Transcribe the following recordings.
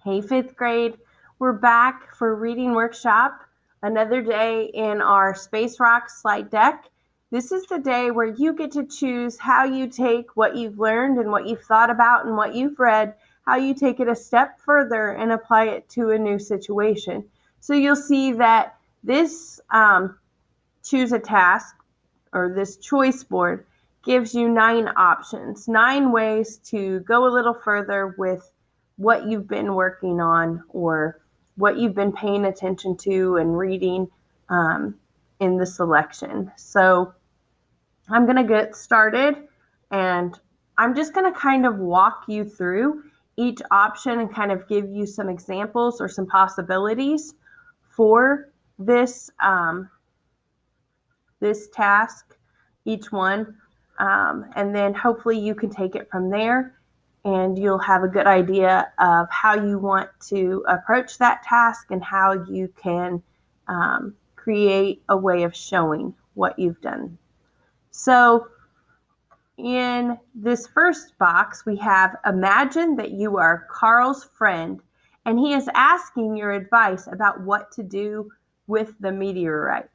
Hey, fifth grade. We're back for reading workshop. Another day in our Space Rock slide deck. This is the day where you get to choose how you take what you've learned and what you've thought about and what you've read, how you take it a step further and apply it to a new situation. So you'll see that this choose a task, or this choice board, gives you 9 options, 9 ways to go a little further with what you've been working on or what you've been paying attention to and reading in the selection. So I'm going to get started, and I'm just going to kind of walk you through each option and kind of give you some examples or some possibilities for this task, each one, and then hopefully you can take it from there and you'll have a good idea of how you want to approach that task and how you can create a way of showing what you've done. So in this first box, we have imagine that you are Carl's friend and he is asking your advice about what to do with the meteorite.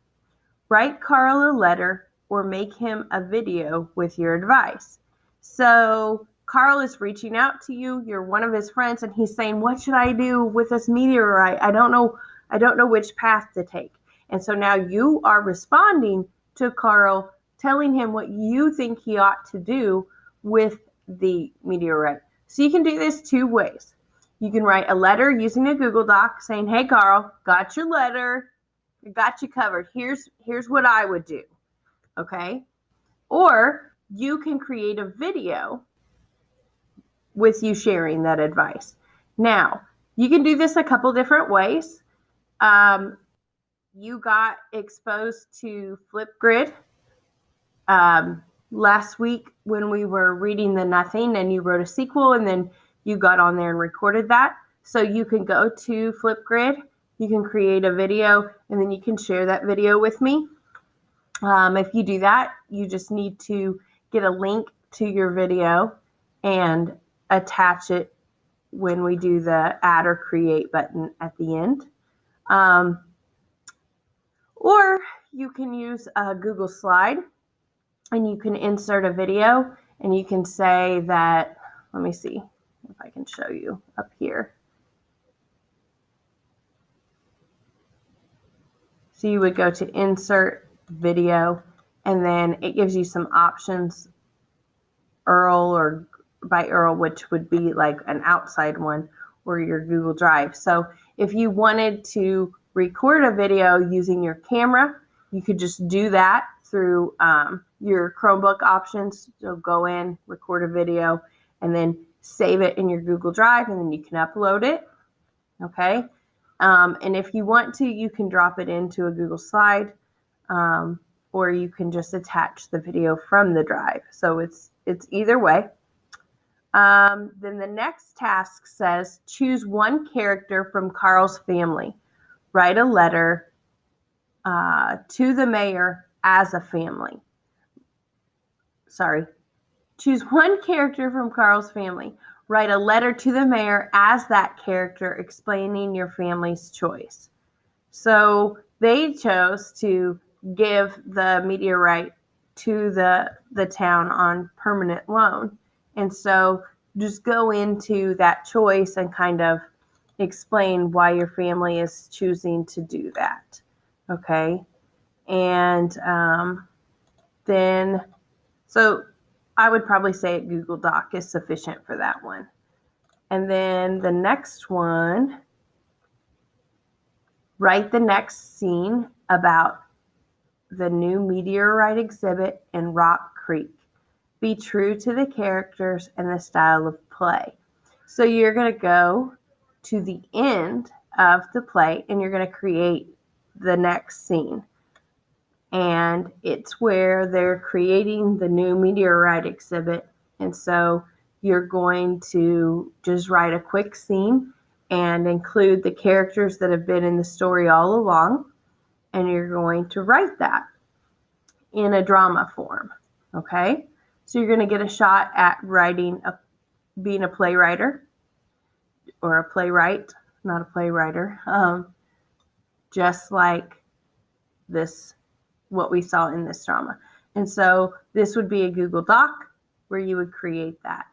Write Carl a letter or make him a video with your advice. So Carl is reaching out to you. You're one of his friends, and he's saying, "What should I do with this meteorite? I don't know which path to take." And so now you are responding to Carl, telling him what you think he ought to do with the meteorite. So you can do this 2 ways. You can write a letter using a Google Doc saying, "Hey Carl, got your letter. Got you covered. Here's what I would do." Okay? Or you can create a video with you sharing that advice. Now, you can do this a couple different ways. You got exposed to Flipgrid last week when we were reading The Nothing, and you wrote a sequel, and then you got on there and recorded that. So you can go to Flipgrid, you can create a video, and then you can share that video with me. If you do that, you just need to get a link to your video and attach it when we do the add or create button at the end. Or you can use a Google Slide and you can insert a video and you can say that, let me see if I can show you up here. So you would go to insert video, and then it gives you some options, Earl or by Earl, which would be like an outside one, or your Google Drive. So if you wanted to record a video using your camera, you could just do that through your Chromebook options. So go in, record a video, and then save it in your Google Drive, and then you can upload it. Okay. And if you want to, you can drop it into a Google Slide, or you can just attach the video from the drive. So it's either way. Then the next task says, choose one character from Carl's family. Write a letter to the mayor as a family. Sorry. Choose one character from Carl's family. Write a letter to the mayor as that character explaining your family's choice. So they chose to give the meteorite to the town on permanent loan. And so just go into that choice and kind of explain why your family is choosing to do that. Okay. And then, so I would probably say Google Doc is sufficient for that one. And then the next one, write the next scene about the new meteorite exhibit in Rock Creek. Be true to the characters and the style of play. So you're going to go to the end of the play and you're going to create the next scene. And it's where they're creating the new meteorite exhibit. And so you're going to just write a quick scene and include the characters that have been in the story all along. And you're going to write that in a drama form. Okay? So you're going to get a shot at being a playwright. or a playwright, not a playwriter, just like this, what we saw in this drama. And so this would be a Google Doc where you would create that.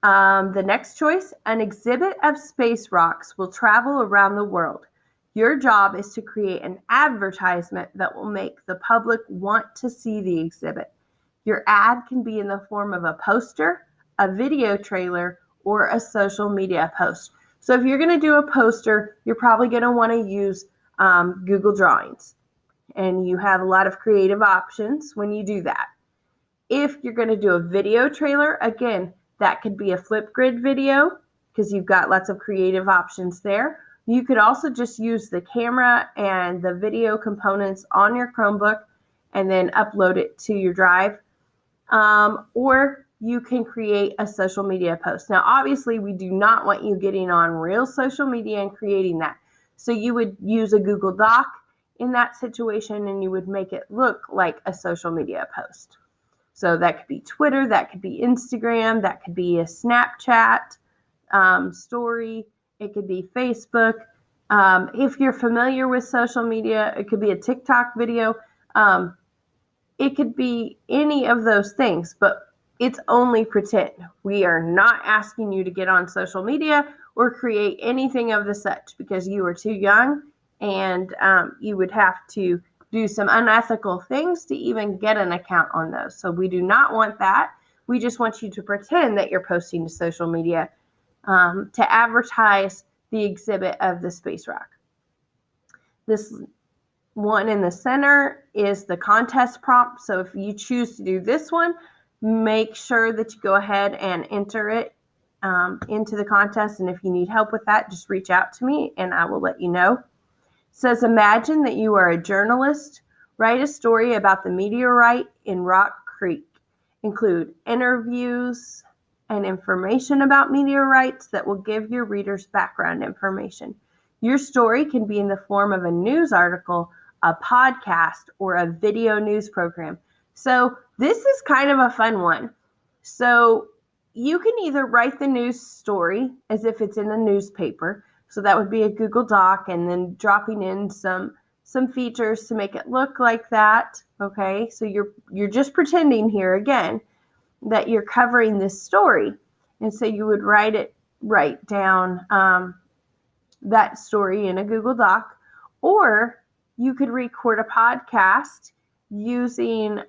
The next choice, an exhibit of space rocks will travel around the world. Your job is to create an advertisement that will make the public want to see the exhibit. Your ad can be in the form of a poster, a video trailer, or a social media post. So if you're going to do a poster, you're probably going to want to use Google Drawings. And you have a lot of creative options when you do that. If you're going to do a video trailer, again, that could be a Flipgrid video because you've got lots of creative options there. You could also just use the camera and the video components on your Chromebook and then upload it to your drive. Or you can create a social media post. Now, obviously, we do not want you getting on real social media and creating that. So you would use a Google Doc in that situation and you would make it look like a social media post. So that could be Twitter, that could be Instagram, that could be a Snapchat story, it could be Facebook. If you're familiar with social media, it could be a TikTok video. It could be any of those things, but it's only pretend. We are not asking you to get on social media or create anything of the such because you are too young and you would have to do some unethical things to even get an account on those. So we do not want that. We just want you to pretend that you're posting to social media to advertise the exhibit of the space rock. This one in the center is the contest prompt. So if you choose to do this one, make sure that you go ahead and enter it into the contest. And if you need help with that, just reach out to me and I will let you know. It says, imagine that you are a journalist. Write a story about the meteorite in Rock Creek. Include interviews and information about meteorites that will give your readers background information. Your story can be in the form of a news article, a podcast, or a video news program. So this is kind of a fun one. So you can either write the news story as if it's in a newspaper. So that would be a Google Doc and then dropping in some features to make it look like that. Okay, so you're just pretending here again that you're covering this story. And so you would write down that story in a Google Doc, or you could record a podcast using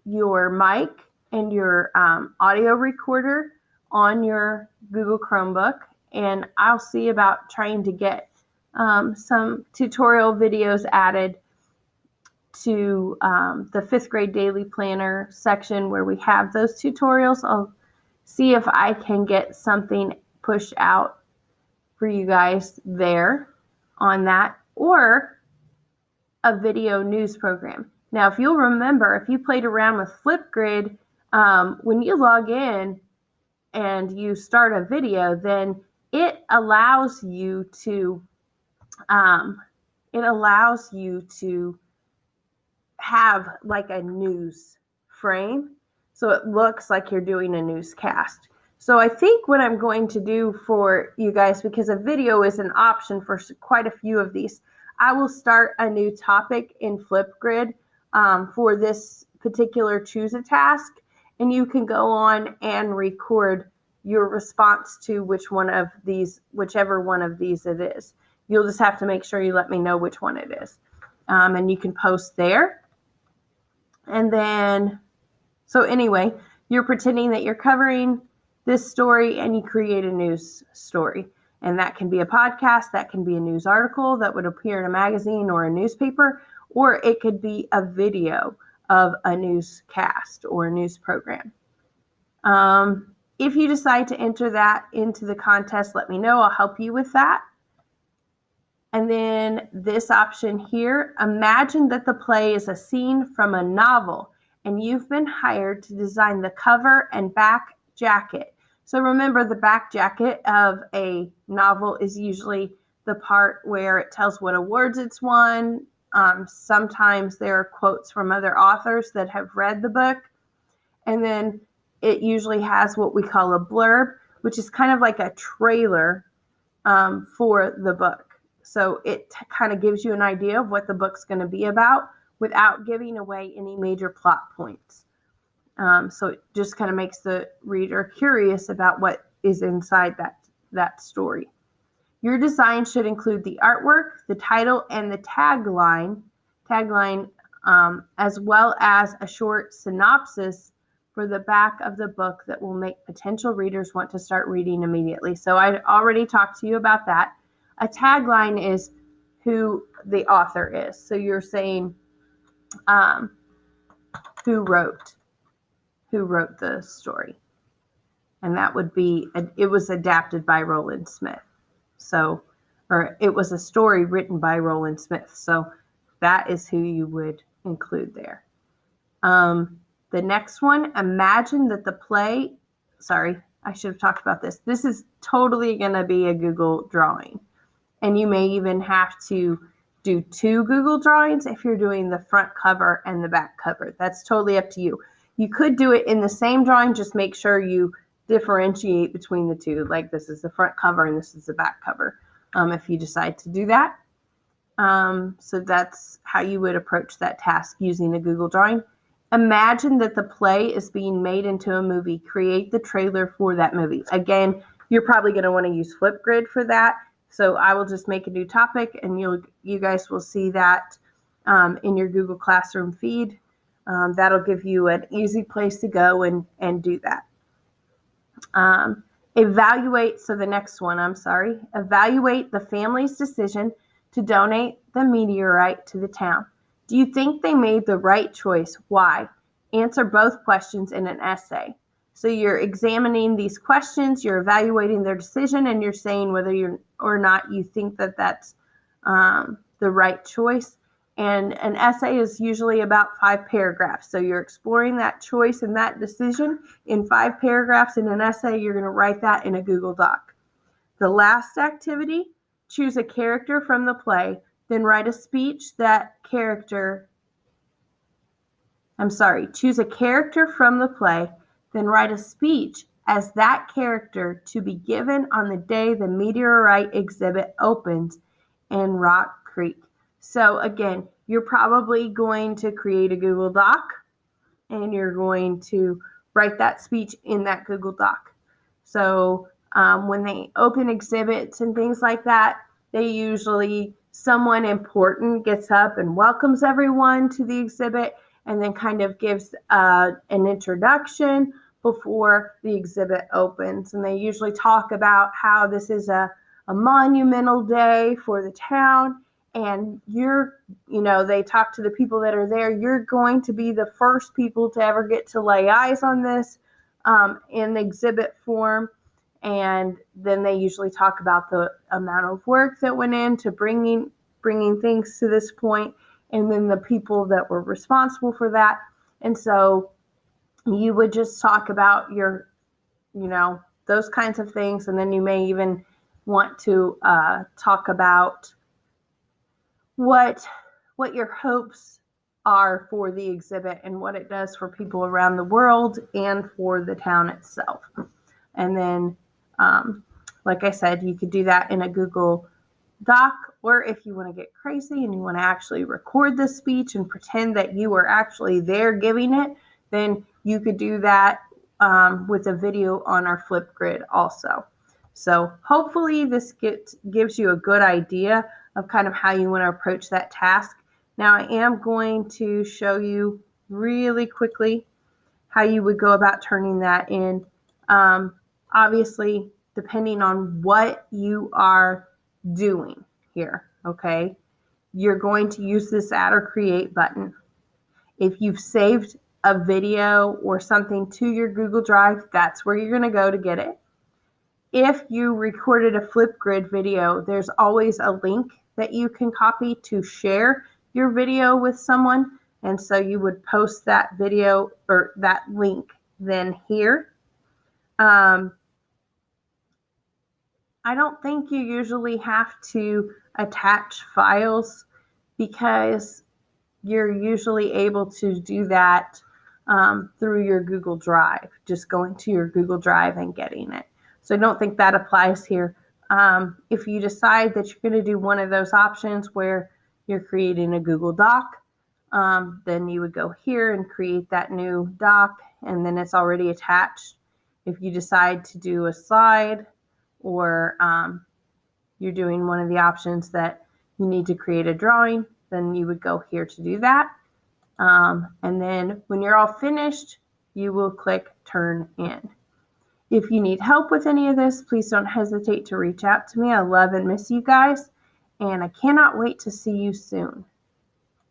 your mic and your audio recorder on your Google Chromebook. And I'll see about trying to get some tutorial videos added to the 5th grade daily planner section where we have those tutorials. I'll see if I can get something pushed out for you guys there on that, or a video news program. Now, if you'll remember, if you played around with Flipgrid, when you log in and you start a video, then it allows you to have like a news frame. So it looks like you're doing a newscast. So I think what I'm going to do for you guys, because a video is an option for quite a few of these, I will start a new topic in Flipgrid for this particular choose a task. And you can go on and record your response to whichever one of these it is. You'll just have to make sure you let me know which one it is. And you can post there. And then, so anyway, you're pretending that you're covering this story and you create a news story. And that can be a podcast, that can be a news article that would appear in a magazine or a newspaper, or it could be a video of a newscast or a news program. If you decide to enter that into the contest, let me know. I'll help you with that. And then this option here, imagine that the play is a scene from a novel and you've been hired to design the cover and back jacket. So remember, the back jacket of a novel is usually the part where it tells what awards it's won. Sometimes there are quotes from other authors that have read the book. And then it usually has what we call a blurb, which is kind of like a trailer for the book. So it kind of gives you an idea of what the book's going to be about without giving away any major plot points. So it just kind of makes the reader curious about what is inside that story. Your design should include the artwork, the title, and the tagline, as well as a short synopsis for the back of the book that will make potential readers want to start reading immediately. So I already talked to you about that. A tagline is who the author is. So you're saying who wrote the story. And that would be, it was adapted by Roland Smith. So, or it was a story written by Roland Smith. So that is who you would include there. The next one, imagine that the play, sorry, I should have talked about this. This is totally going to be a Google drawing. And you may even have to do 2 Google drawings if you're doing the front cover and the back cover. That's totally up to you. You could do it in the same drawing, just make sure you differentiate between the 2. Like this is the front cover and this is the back cover, if you decide to do that. So that's how you would approach that task using a Google drawing. Imagine that the play is being made into a movie. Create the trailer for that movie. Again, you're probably going to want to use Flipgrid for that. So I will just make a new topic and you guys will see that in your Google Classroom feed. That'll give you an easy place to go and do that. Evaluate the family's decision to donate the meteorite to the town. Do you think they made the right choice? Why? Answer both questions in an essay. So you're examining these questions, you're evaluating their decision, and you're saying whether or not you think that that's the right choice. And an essay is usually about 5 paragraphs. So you're exploring that choice and that decision in 5 paragraphs. In an essay, you're going to write that in a Google Doc. The last activity, choose a character from the play, then write a speech choose a character from the play, then write a speech as that character to be given on the day the meteorite exhibit opens in Rock Creek. So again, you're probably going to create a Google Doc and you're going to write that speech in that Google Doc. So when they open exhibits and things like that, they usually, someone important gets up and welcomes everyone to the exhibit and then kind of gives an introduction before the exhibit opens. And they usually talk about how this is a monumental day for the town. And they talk to the people that are there. You're going to be the first people to ever get to lay eyes on this in the exhibit form. And then they usually talk about the amount of work that went into bringing things to this point, and then the people that were responsible for that. And so you would just talk about those kinds of things. And then you may even want to talk about what your hopes are for the exhibit and what it does for people around the world and for the town itself. And then, like I said, you could do that in a Google Doc, or if you want to get crazy and you want to actually record the speech and pretend that you were actually there giving it, then you could do that with a video on our Flipgrid also. So hopefully this gives you a good idea of kind of how you want to approach that task. Now I am going to show you really quickly how you would go about turning that in. Obviously, depending on what you are doing here, okay, you're going to use this Add or Create button. If you've saved a video or something to your Google Drive, that's where you're going to go to get it. If you recorded a Flipgrid video, there's always a link that you can copy to share your video with someone. And so you would post that video or that link then here. I don't think you usually have to attach files because you're usually able to do that through your Google Drive, just going to your Google Drive and getting it. So I don't think that applies here. If you decide that you're going to do one of those options where you're creating a Google Doc, then you would go here and create that new doc, and then it's already attached. If you decide to do a slide, or you're doing one of the options that you need to create a drawing, then you would go here to do that. And then when you're all finished, you will click Turn In. If you need help with any of this, please don't hesitate to reach out to me. I love and miss you guys, and I cannot wait to see you soon.